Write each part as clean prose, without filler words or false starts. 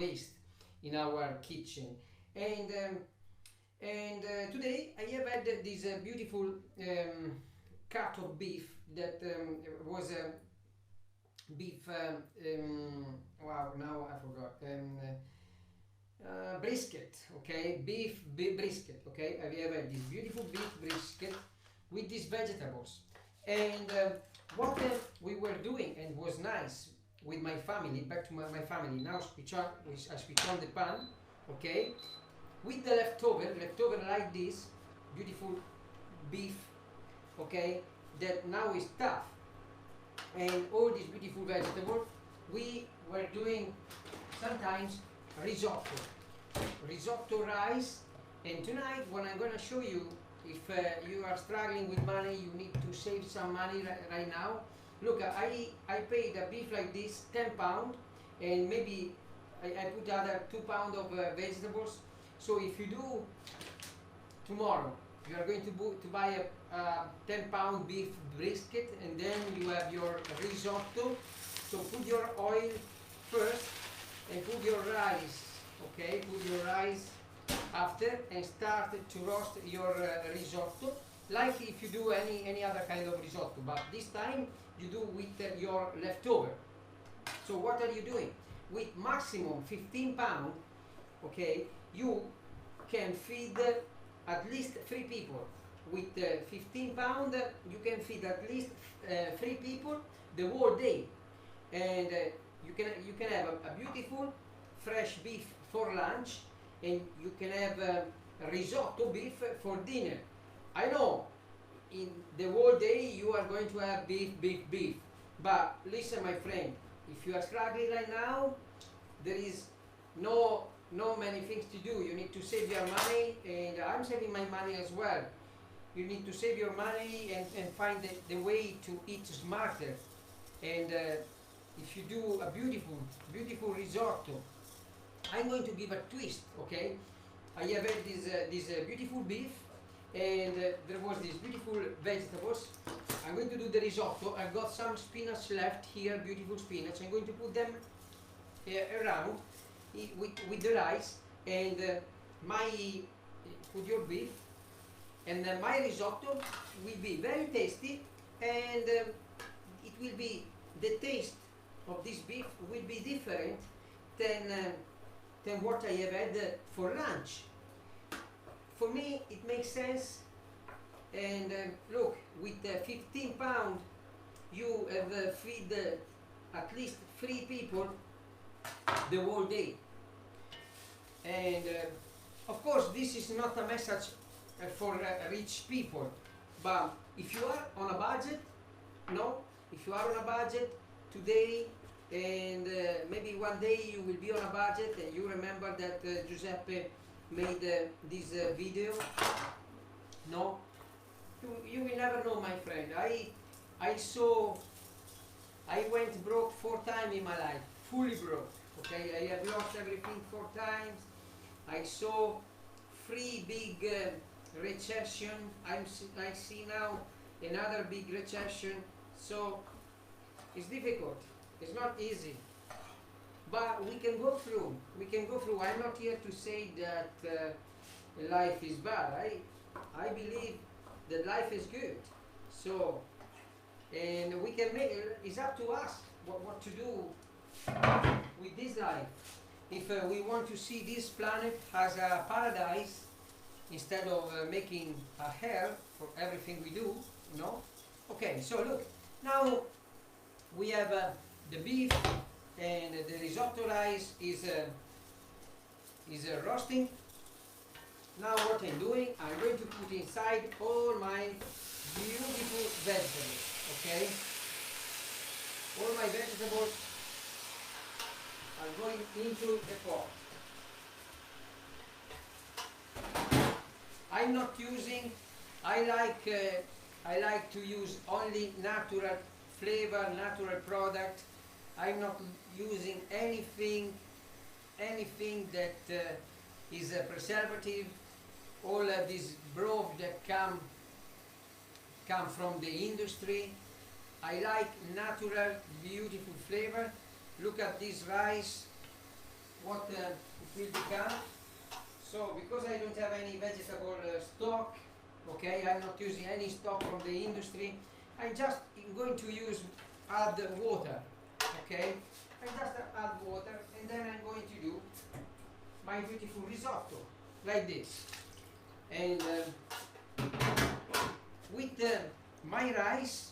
waste in our kitchen. And today I have had this beautiful cut of beef that was a beef. Wow, now I forgot. Brisket, okay, brisket, okay. I have had this beautiful beef brisket with these vegetables, and what we were doing and was nice with my family. Back to my family now. I switch on the pan, okay, with the leftover like this beautiful beef, okay, that now is tough, and all these beautiful vegetables. We were doing sometimes risotto, risotto rice. And tonight, what I'm going to show you, if you are struggling with money, you need to save some money right now. Look, I paid a beef like this, £10, and maybe I put other £2 of vegetables. So if you do tomorrow, you are going to buy a £10 beef brisket, and then you have your risotto. So put your oil first and put your rice, okay, put your rice after, and start to roast your risotto, like if you do any other kind of risotto, but this time you do with your leftover. So what are you doing? With maximum £15, okay, you can feed at least 3 people. With £15 you can feed at least 3 people the whole day, and you can have a beautiful fresh beef for lunch, and you can have risotto beef for dinner. I know in the whole day you are going to have beef, but listen, my friend, if you are struggling right now, there is no many things to do. You need to save your money, and I'm saving my money as well. You need to save your money and find the way to eat smarter. And if you do a beautiful risotto, I'm going to give a twist, okay? I have had this beautiful beef, and there was these beautiful vegetables. I'm going to do the risotto. I've got some spinach left here, beautiful spinach. I'm going to put them around with the rice, and put your beef, and my risotto will be very tasty, and it will be, the taste of this beef will be different than what I have had for lunch. For me, it makes sense. And look, with £15, you have feed at least 3 people the whole day. And of course, this is not a message for rich people, but if you are on a budget, no, if you are on a budget today, and maybe one day you will be on a budget, and you remember that Giuseppe made this video, no, you will never know, my friend. I went broke 4 times in my life, fully broke, okay. I have lost everything 4 times. I saw 3 big recession. I see now another big recession. So it's difficult. It's not easy, but we can go through. I'm not here to say that life is bad. I believe that life is good. So, and we can make. It's up to us what to do with this life. If we want to see this planet as a paradise, instead of making a hell for everything we do, you know. Okay, so look, now we have the beef, and the risotto rice is roasting. Now what I'm doing, I'm going to put inside all my beautiful vegetables, okay? All my vegetables are going into the pot. I'm not using, I like to use only natural flavor, natural product. I'm not using anything that is a preservative. All these broth that come from the industry. I like natural, beautiful flavor. Look at this rice. what it will become. So because I don't have any vegetable stock, okay, I'm not using any stock from the industry, I'm just going to add water, okay. I just add water, and then I'm going to do my beautiful risotto like this. And with my rice,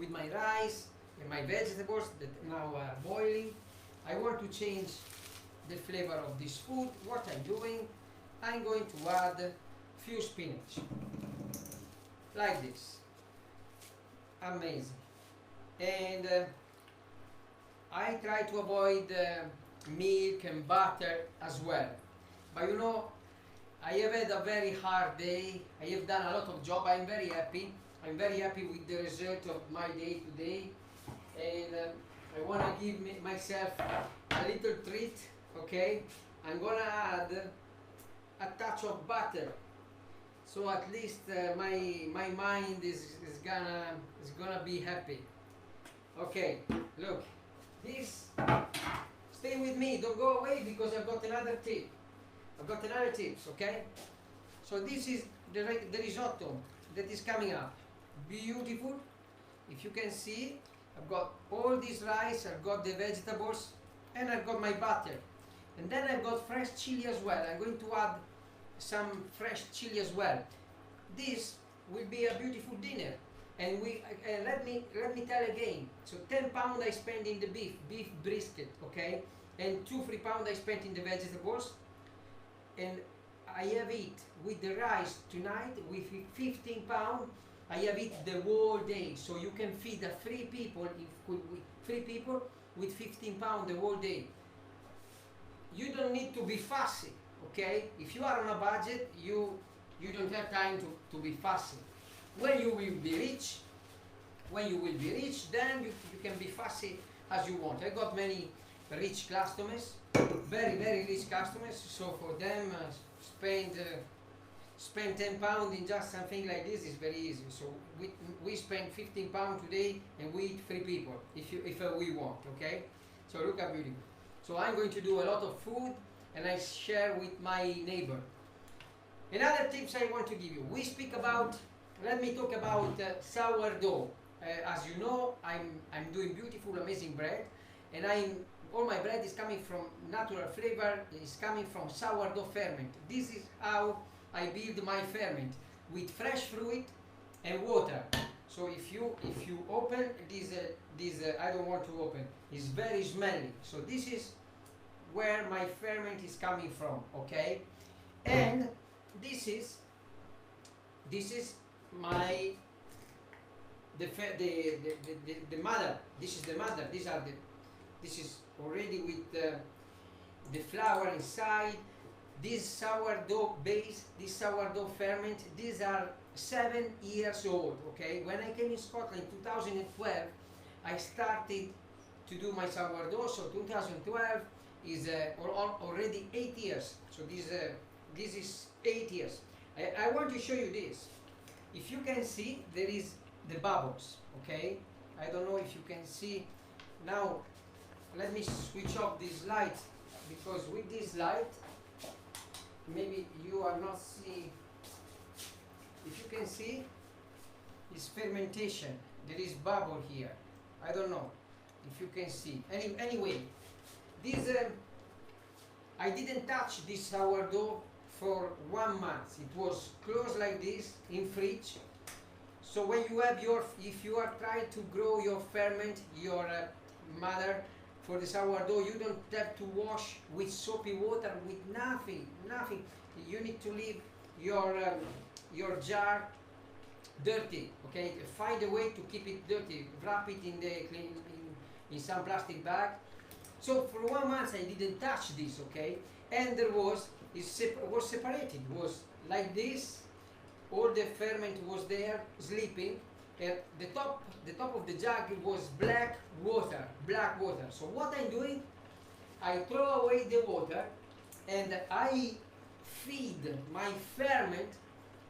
and my vegetables that now are boiling, I want to change the flavor of this food. What I'm doing, I'm going to add few spinach like this. Amazing. And I try to avoid milk and butter as well, but you know, I have had a very hard day. I have done a lot of job. I'm very happy with the result of my day today, and I want to give myself a little treat. Okay, I'm gonna add a touch of butter, so at least my mind is gonna be happy. Okay, look, this. Stay with me. Don't go away, because I've got another tip. Okay. So this is the risotto that is coming up. Beautiful. If you can see, I've got all this rice, I've got the vegetables, and I've got my butter. And then I've got fresh chili as well. I'm going to add some fresh chili as well. This will be a beautiful dinner. And let me tell again. So 10 pounds I spent in the beef brisket, okay, and 2-3 pounds I spent in the vegetables, and I have it with the rice tonight with 15 pounds. I have it the whole day, so you can feed 3 people with 15 pounds the whole day. You don't need to be fussy, okay? If you are on a budget, you don't have time to be fussy. When you will be rich, then you can be fussy as you want. I got many rich customers, very rich customers, so for them spend 10 pounds in just something like this is very easy. So we spend 15 pounds today, and we eat 3 people if we want, okay? So look how beautiful. So I'm going to do a lot of food, and I share with my neighbor. Another tips I want to give you. Let me talk about sourdough. As you know, I'm doing beautiful, amazing bread, and all my bread is coming from natural flavor. Is coming from sourdough ferment. This is how I build my ferment, with fresh fruit and water. So if you open this, I don't want to open. It's very smelly. So this is where my ferment is coming from. Okay, and this is my the mother. This is the mother. This is already with the flour inside. This sourdough base, this sourdough ferment, these are 7 years old. Okay, when I came in Scotland in 2012, I started to do my sourdough. So 2012 is already 8 years. So this is 8 years. I want to show you this. If you can see, there is the bubbles, okay? I don't know if you can see. Now, let me switch off this light, because with this light, maybe you are not seeing. If you can see, it's fermentation. There is bubble here. I don't know if you can see. Anyway, this I didn't touch this sourdough for 1 month. It was closed like this in fridge. So when you have if you are trying to grow your ferment, your mother, for the sourdough, you don't have to wash with soapy water, with nothing. You need to leave your jar dirty. Okay, find a way to keep it dirty. Wrap it in some plastic bag. So for 1 month I didn't touch this. Okay, and it was separated. It was like this. All the ferment was there, sleeping. The top of the jug was black water. So what I'm doing, I throw away the water, and I feed my ferment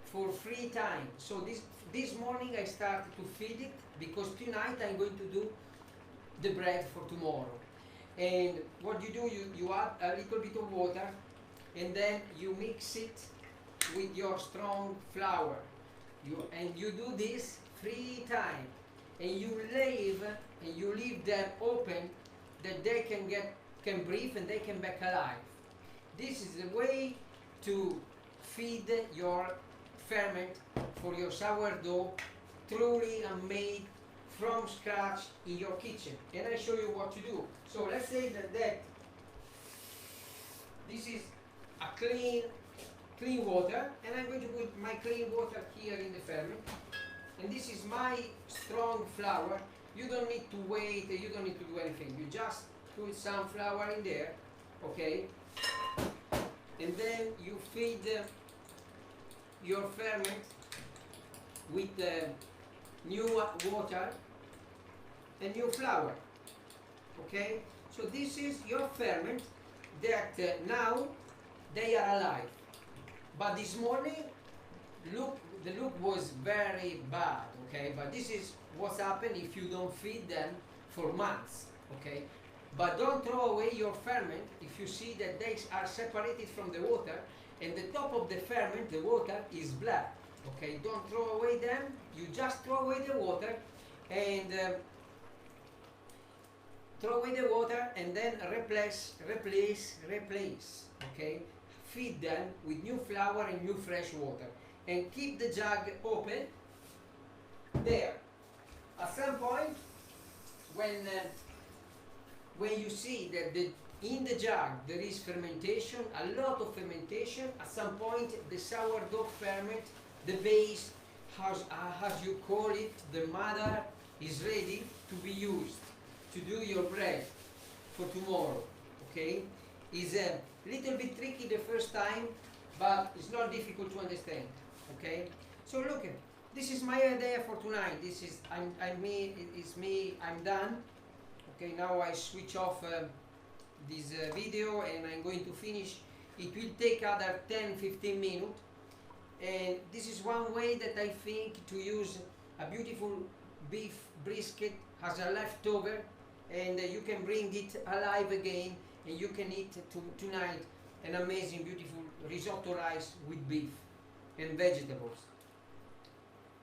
for 3 times. So this morning I started to feed it, because tonight I'm going to do the bread for tomorrow. And what you do, you add a little bit of water, and then you mix it with your strong flour. You do this 3 times, and you leave them open, that they can breathe and they can back alive. This is the way to feed your ferment for your sourdough, truly made from scratch in your kitchen. And I show you what to do. So let's say that this is a clean water, and I'm going to put my clean water here in the ferment. And this is my strong flour. You don't need to wait, you don't need to do anything. You just put some flour in there, okay? And then you feed your ferment with new water and new flour, okay? So this is your ferment that now they are alive. But this morning, the look was very bad, okay? But this is what's happened if you don't feed them for months, okay? But don't throw away your ferment if you see that they are separated from the water, and the top of the ferment, the water, is black, okay? Don't throw away them, you just throw away the water, and then replace, okay? Feed them with new flour and new fresh water, and keep the jug open there. At some point, when you see that in the jug there is fermentation, a lot of fermentation, at some point the sourdough ferment, the base, as you call it, the mother, is ready to be used to do your bread for tomorrow, okay? It's a little bit tricky the first time, but it's not difficult to understand, okay? So look, this is my idea for tonight. This is I'm done. Okay, now I switch off this video, and I'm going to finish. It will take other 10-15 minutes, and this is one way that I think to use a beautiful beef brisket as a leftover, and you can bring it alive again, and you can eat tonight an amazing, beautiful risotto rice with beef and vegetables.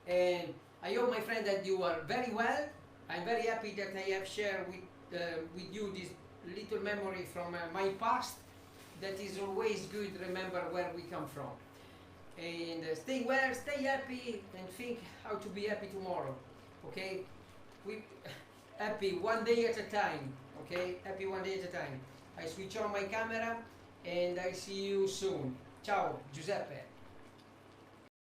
And I hope, my friend, that you are very well. I'm very happy that I have shared with you this little memory from my past. That is always good to remember where we come from. And stay well, stay happy, and think how to be happy tomorrow. Okay? Happy one day at a time. Okay? Happy one day at a time. I switch on my camera, and I see you soon. Ciao, Giuseppe.